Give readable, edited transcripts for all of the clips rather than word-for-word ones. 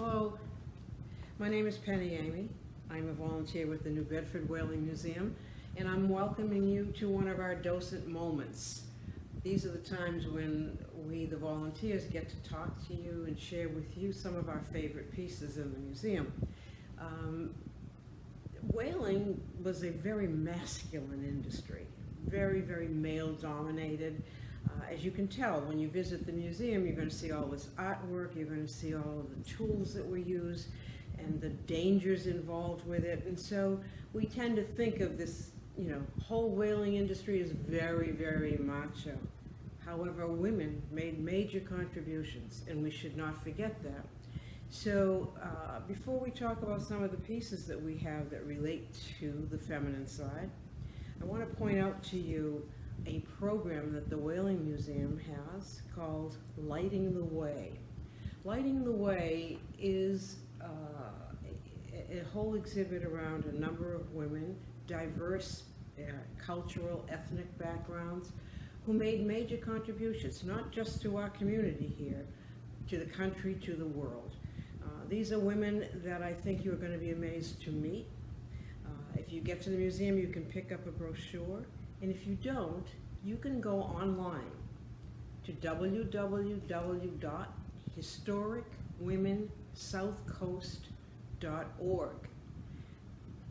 Hello, my name is Penny Aymie. I'm a volunteer with the New Bedford Whaling Museum, and I'm welcoming you to one of our docent moments. These are the times when we, the volunteers, get to talk to you and share with you some of our favorite pieces in the museum. Whaling was a very masculine industry, very, very male-dominated. As you can tell, when you visit the museum, you're going to see all this artwork, you're going to see all of the tools that were used and the dangers involved with it. And so we tend to think of this, whole whaling industry as very, very macho. However, women made major contributions, and we should not forget that. So before we talk about some of the pieces that we have that relate to the feminine side, I want to point out to you a program that the Whaling Museum has called Lighting the Way. Lighting the Way is a whole exhibit around a number of women, diverse cultural, ethnic backgrounds, who made major contributions, not just to our community here, to the country, to the world. These are women that I think you're going to be amazed to meet. If you get to the museum, you can pick up a brochure. And if you don't, you can go online to www.historicwomensouthcoast.org.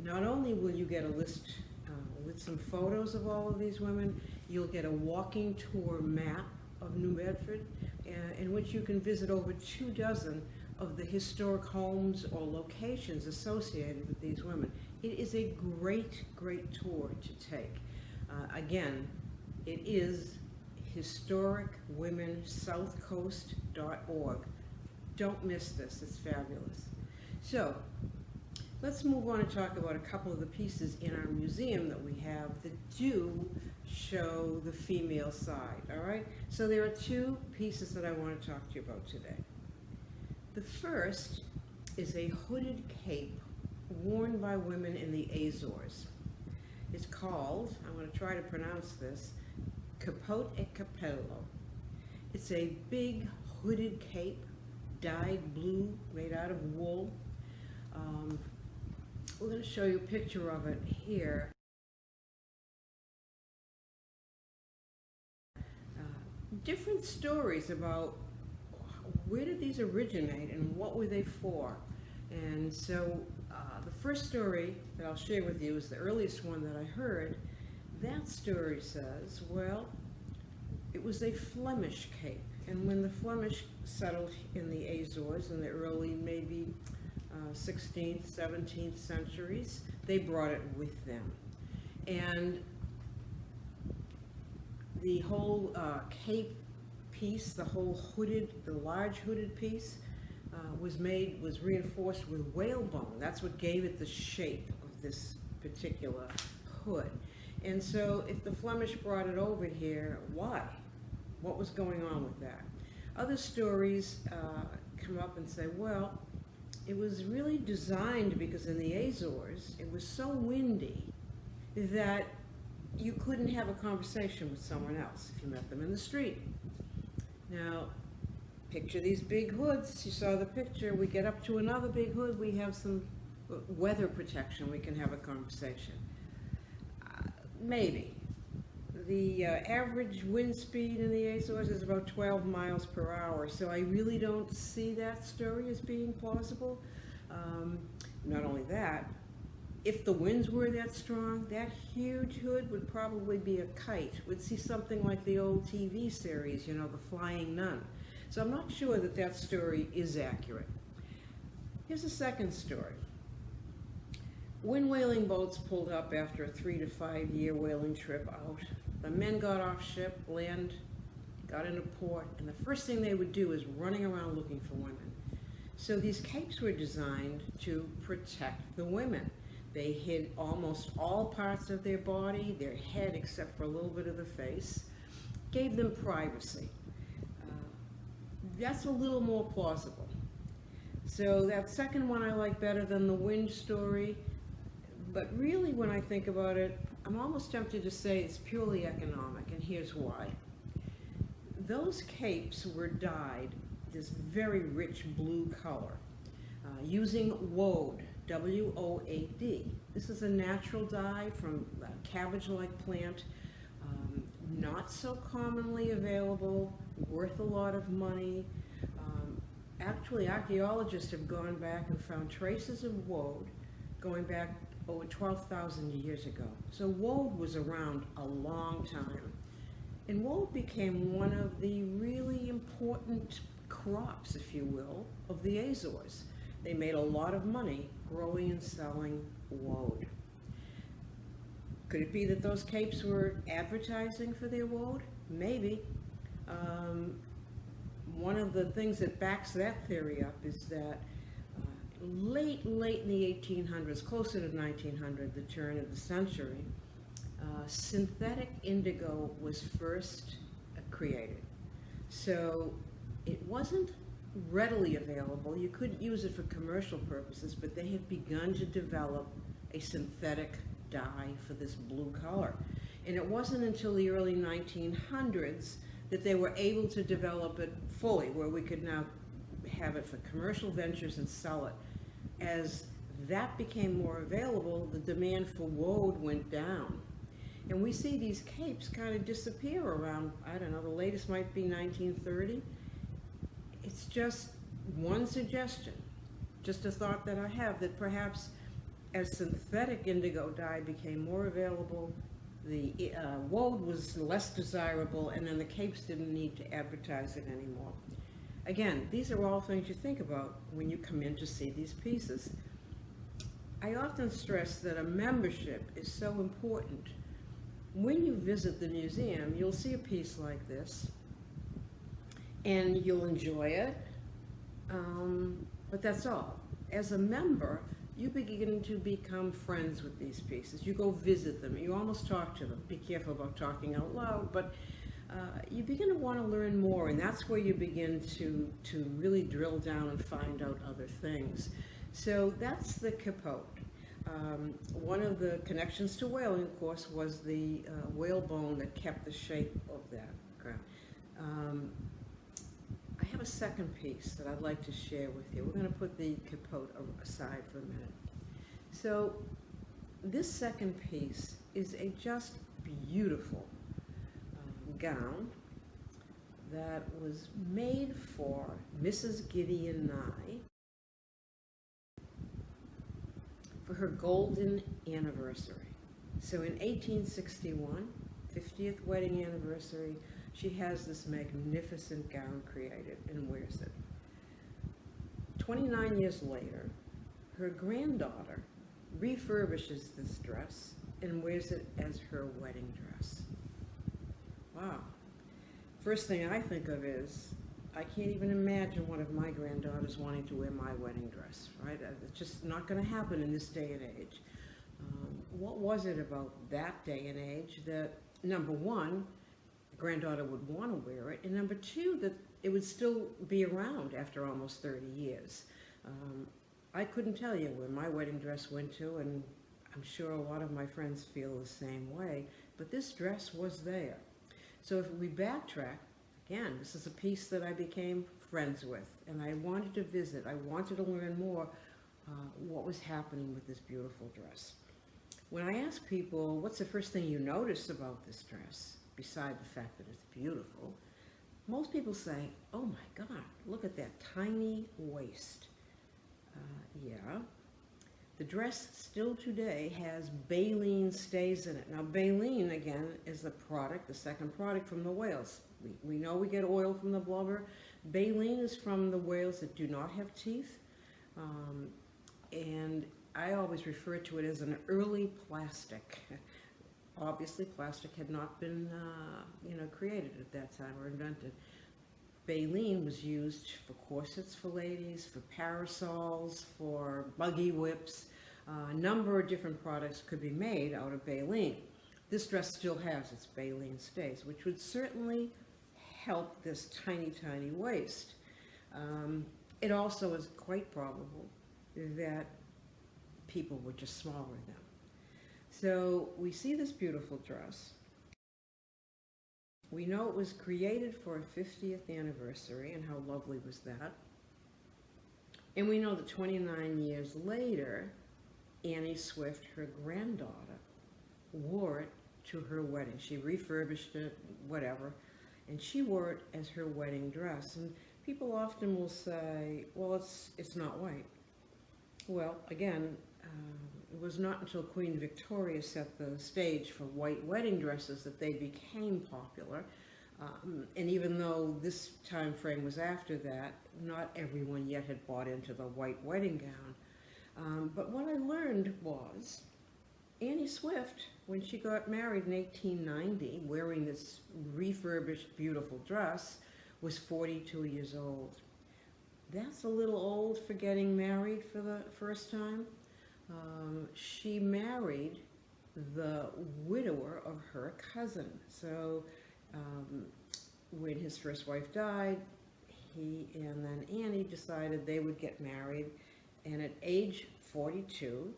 Not only will you get a list with some photos of all of these women, you'll get a walking tour map of New Bedford in which you can visit over 24 of the historic homes or locations associated with these women. It is a great, great tour to take. Again, it is historicwomensouthcoast.org. Don't miss this, it's fabulous. So, let's move on and talk about a couple of the pieces in our museum that we have that do show the female side, all right? So there are two pieces that I want to talk to you about today. The first is a hooded cape worn by women in the Azores. It's called, I'm going to try to pronounce this, Capote et Capelo. It's a big hooded cape, dyed blue, made out of wool. We're going to show you a picture of it here. Different stories about where did these originate and what were they for. And so the first story that I'll share with you is the earliest one that I heard. That story says, well, it was a Flemish cape. And when the Flemish settled in the Azores in the early, maybe 16th, 17th centuries, they brought it with them. And the whole cape piece, the whole hooded, the large hooded piece, was reinforced with whalebone. That's what gave it the shape of this particular hood. And so if the Flemish brought it over here, why? What was going on with that? Other stories come up and say, well, it was really designed because in the Azores, it was so windy that you couldn't have a conversation with someone else if you met them in the street. Now, picture these big hoods. You saw the picture. We get up to another big hood. We have some weather protection. We can have a conversation. Maybe. The average wind speed in the Azores is about 12 miles per hour, so I really don't see that story as being plausible. Not only that, if the winds were that strong, that huge hood would probably be a kite. We'd see something like the old TV series, The Flying Nun. So I'm not sure that that story is accurate. Here's a second story. When whaling boats pulled up after a 3 to 5 year whaling trip out, the men got off ship, got into port, and the first thing they would do is running around looking for women. So these capes were designed to protect the women. They hid almost all parts of their body, their head except for a little bit of the face, gave them privacy. That's a little more plausible. So that second one I like better than the wind story, but really when I think about it, I'm almost tempted to say it's purely economic, and here's why. Those capes were dyed this very rich blue color. using woad, W-O-A-D. This is a natural dye from a cabbage-like plant, not so commonly available, worth a lot of money. Actually, archaeologists have gone back and found traces of woad going back over 12,000 years ago. So woad was around a long time. And woad became one of the really important crops, if you will, of the Azores. They made a lot of money growing and selling woad. Could it be that those capes were advertising for their woad? Maybe. One of the things that backs that theory up is that late in the 1800s, closer to 1900, the turn of the century, synthetic indigo was first created. So it wasn't readily available. You couldn't use it for commercial purposes, but they had begun to develop a synthetic dye for this blue color. And it wasn't until the early 1900s that they were able to develop it fully, where we could now have it for commercial ventures and sell it. As that became more available, the demand for woad went down. And we see these capes kind of disappear around, I don't know, the latest might be 1930. It's just one suggestion, just a thought that I have, that perhaps as synthetic indigo dye became more available, the woad was less desirable, and then the capes didn't need to advertise it anymore. Again, these are all things you think about when you come in to see these pieces. I often stress that a membership is so important. When you visit the museum, you'll see a piece like this, and you'll enjoy it, but that's all. As a member, you begin to become friends with these pieces. You go visit them, you almost talk to them. Be careful about talking out loud, but you begin to want to learn more, and that's where you begin to really drill down and find out other things. So that's the Capote. One of the connections to whaling, of course, was the whale bone that kept the shape of that crown. I have a second piece that I'd like to share with you. We're going to put the Capote aside for a minute. So this second piece is a just beautiful gown that was made for Mrs. Gideon Nye for her golden anniversary. So in 1861, 50th wedding anniversary, she has this magnificent gown created and wears it. 29 years later, her granddaughter refurbishes this dress and wears it as her wedding dress. Wow. First thing I think of is, I can't even imagine one of my granddaughters wanting to wear my wedding dress, right? It's just not going to happen in this day and age. What was it about that day and age that, number one, the granddaughter would want to wear it, and number two, that it would still be around after almost 30 years? I couldn't tell you where my wedding dress went to, and I'm sure a lot of my friends feel the same way, but this dress was there. So if we backtrack, again, this is a piece that I became friends with, and I wanted to visit. I wanted to learn more what was happening with this beautiful dress. When I ask people, what's the first thing you notice about this dress, beside the fact that it's beautiful, most people say, oh my God, look at that tiny waist. Yeah. The dress still today has baleen stays in it. Now baleen, again, is the product, the second product from the whales. We know we get oil from the blubber. Baleen is from the whales that do not have teeth. And I always refer to it as an early plastic. Obviously, plastic had not been created at that time or invented. Baleen was used for corsets for ladies, for parasols, for buggy whips. A number of different products could be made out of baleen. This dress still has its baleen stays, which would certainly help this tiny, tiny waist. It also is quite probable that people were just smaller then. So we see this beautiful dress. We know it was created for a 50th anniversary, and how lovely was that. And we know that 29 years later, Annie Swift, her granddaughter, wore it to her wedding. She refurbished it, whatever, and she wore it as her wedding dress. And people often will say, well, it's not white. Well, again, it was not until Queen Victoria set the stage for white wedding dresses that they became popular. And even though this time frame was after that, not everyone yet had bought into the white wedding gown. But what I learned was Annie Swift, when she got married in 1890, wearing this refurbished, beautiful dress, was 42 years old. That's a little old for getting married for the first time. She married the widower of her cousin. So when his first wife died, he and then Annie decided they would get married. And at age 42,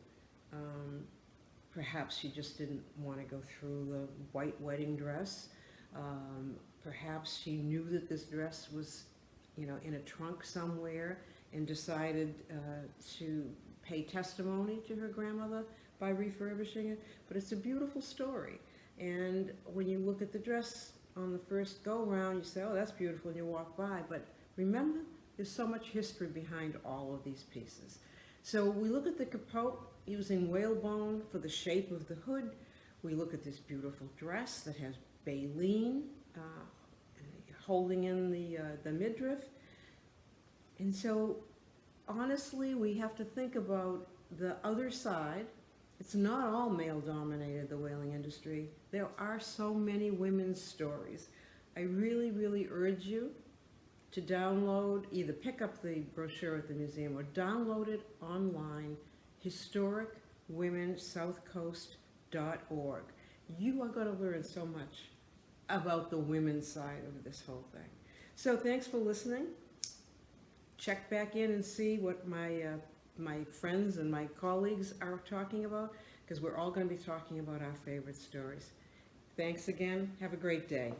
perhaps she just didn't want to go through the white wedding dress. Perhaps she knew that this dress was, in a trunk somewhere, and decided to pay testimony to her grandmother by refurbishing it. But it's a beautiful story. And when you look at the dress on the first go-round, you say, oh, that's beautiful, and you walk by. But remember, there's so much history behind all of these pieces. So we look at the capote using whalebone for the shape of the hood. We look at this beautiful dress that has baleen holding in the midriff. And so, honestly, we have to think about the other side. It's not all male-dominated, the whaling industry. There are so many women's stories. I really, really urge you to download, either pick up the brochure at the museum or download it online, historicwomensouthcoast.org. You are going to learn so much about the women's side of this whole thing. So thanks for listening. Check back in and see what my friends and my colleagues are talking about, because we're all going to be talking about our favorite stories. Thanks again. Have a great day.